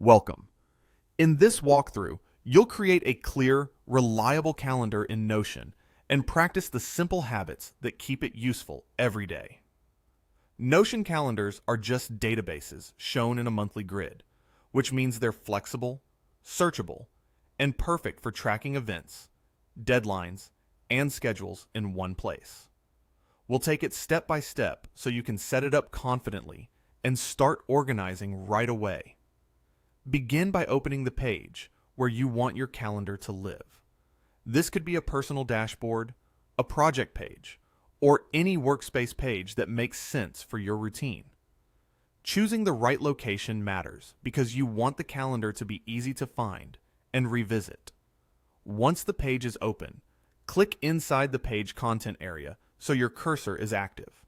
Welcome. In this walkthrough, you'll create a clear, reliable calendar in Notion and practice the simple habits that keep it useful every day. Notion calendars are just databases shown in a monthly grid, which means they're flexible, searchable, and perfect for tracking events, deadlines, and schedules in one place. We'll take it step by step so you can set it up confidently and start organizing right away. Begin by opening the page where you want your calendar to live. This could be a personal dashboard, a project page, or any workspace page that makes sense for your routine. Choosing the right location matters because you want the calendar to be easy to find and revisit. Once the page is open, click inside the page content area so your cursor is active.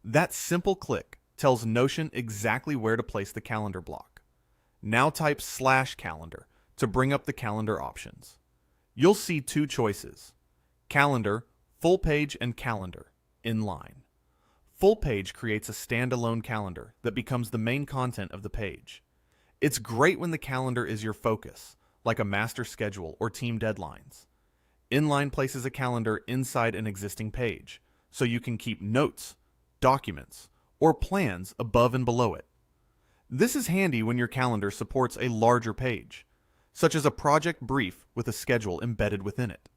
That simple click tells Notion exactly where to place the calendar block. Now type /calendar to bring up the calendar options. You'll see two choices: Calendar, Full Page, and Calendar, inline. Full Page creates a standalone calendar that becomes the main content of the page. It's great when the calendar is your focus, like a master schedule or team deadlines. Inline places a calendar inside an existing page, so you can keep notes, documents, or plans above and below it. This is handy when your calendar supports a larger page, such as a project brief with a schedule embedded within it.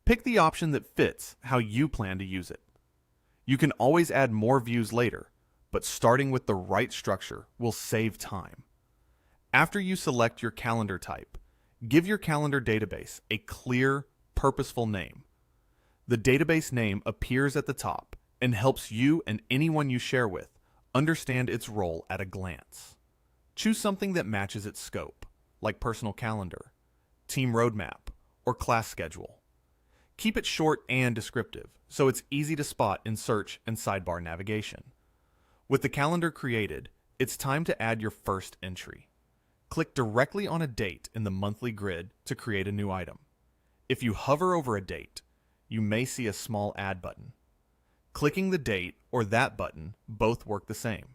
Pick the option that fits how you plan to use it. You can always add more views later, but starting with the right structure will save time. After you select your calendar type, give your calendar database a clear, purposeful name. The database name appears at the top and helps you and anyone you share with understand its role at a glance. Choose something that matches its scope, like personal calendar, team roadmap, or class schedule. Keep it short and descriptive, so it's easy to spot in search and sidebar navigation. With the calendar created, it's time to add your first entry. Click directly on a date in the monthly grid to create a new item. If you hover over a date, you may see a small Add button. Clicking the date or that button both work the same.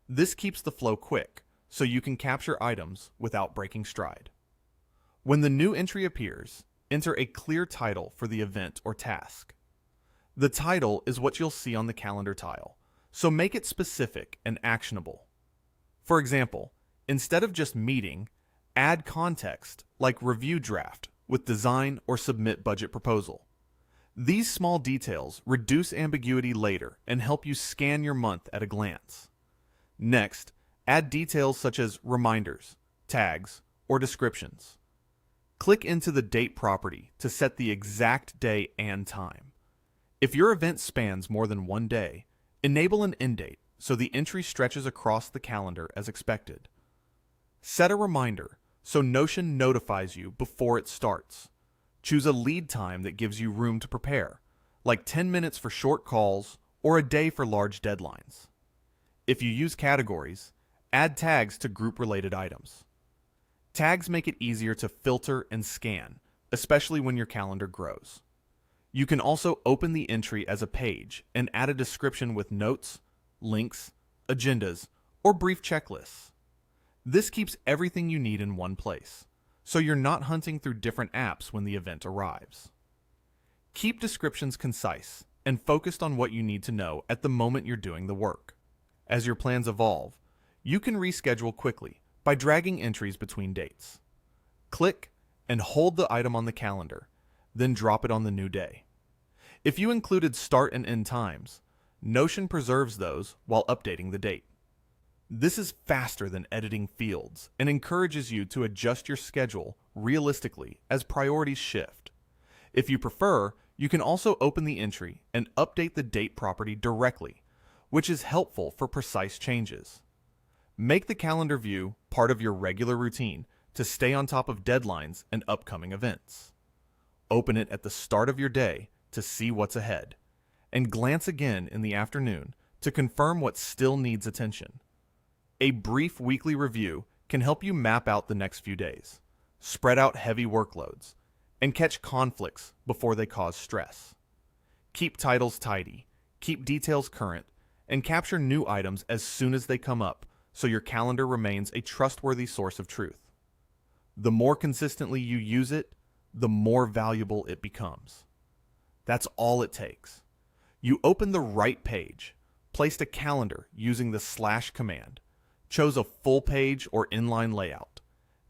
This keeps the flow quick, so you can capture items without breaking stride. When the new entry appears, enter a clear title for the event or task. The title is what you'll see on the calendar tile, so make it specific and actionable. For example, instead of just meeting, add context like review draft with design or submit budget proposal. These small details reduce ambiguity later and help you scan your month at a glance. Next, add details such as reminders, tags, or descriptions. Click into the date property to set the exact day and time. If your event spans more than one day, enable an end date so the entry stretches across the calendar as expected. Set a reminder so Notion notifies you before it starts. Choose a lead time that gives you room to prepare, like 10 minutes for short calls or a day for large deadlines. If you use categories, add tags to group-related items. Tags make it easier to filter and scan, especially when your calendar grows. You can also open the entry as a page and add a description with notes, links, agendas, or brief checklists. This keeps everything you need in one place, so you're not hunting through different apps when the event arrives. Keep descriptions concise and focused on what you need to know at the moment you're doing the work. As your plans evolve, you can reschedule quickly by dragging entries between dates. Click and hold the item on the calendar, then drop it on the new day. If you included start and end times, Notion preserves those while updating the date. This is faster than editing fields and encourages you to adjust your schedule realistically as priorities shift. If you prefer, you can also open the entry and update the date property directly, which is helpful for precise changes. Make the calendar view part of your regular routine to stay on top of deadlines and upcoming events. Open it at the start of your day to see what's ahead, and glance again in the afternoon to confirm what still needs attention. A brief weekly review can help you map out the next few days, spread out heavy workloads, and catch conflicts before they cause stress. Keep titles tidy, keep details current, and capture new items as soon as they come up so your calendar remains a trustworthy source of truth. The more consistently you use it, the more valuable it becomes. That's all it takes. You opened the right page, placed a calendar using the / command, chose a full page or inline layout,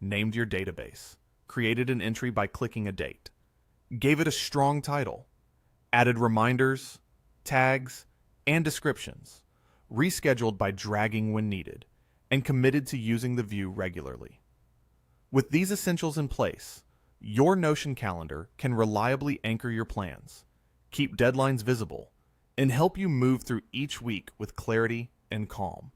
named your database, created an entry by clicking a date, gave it a strong title, added reminders, tags, and descriptions, rescheduled by dragging when needed, and committed to using the view regularly. With these essentials in place, your Notion calendar can reliably anchor your plans, keep deadlines visible, and help you move through each week with clarity and calm.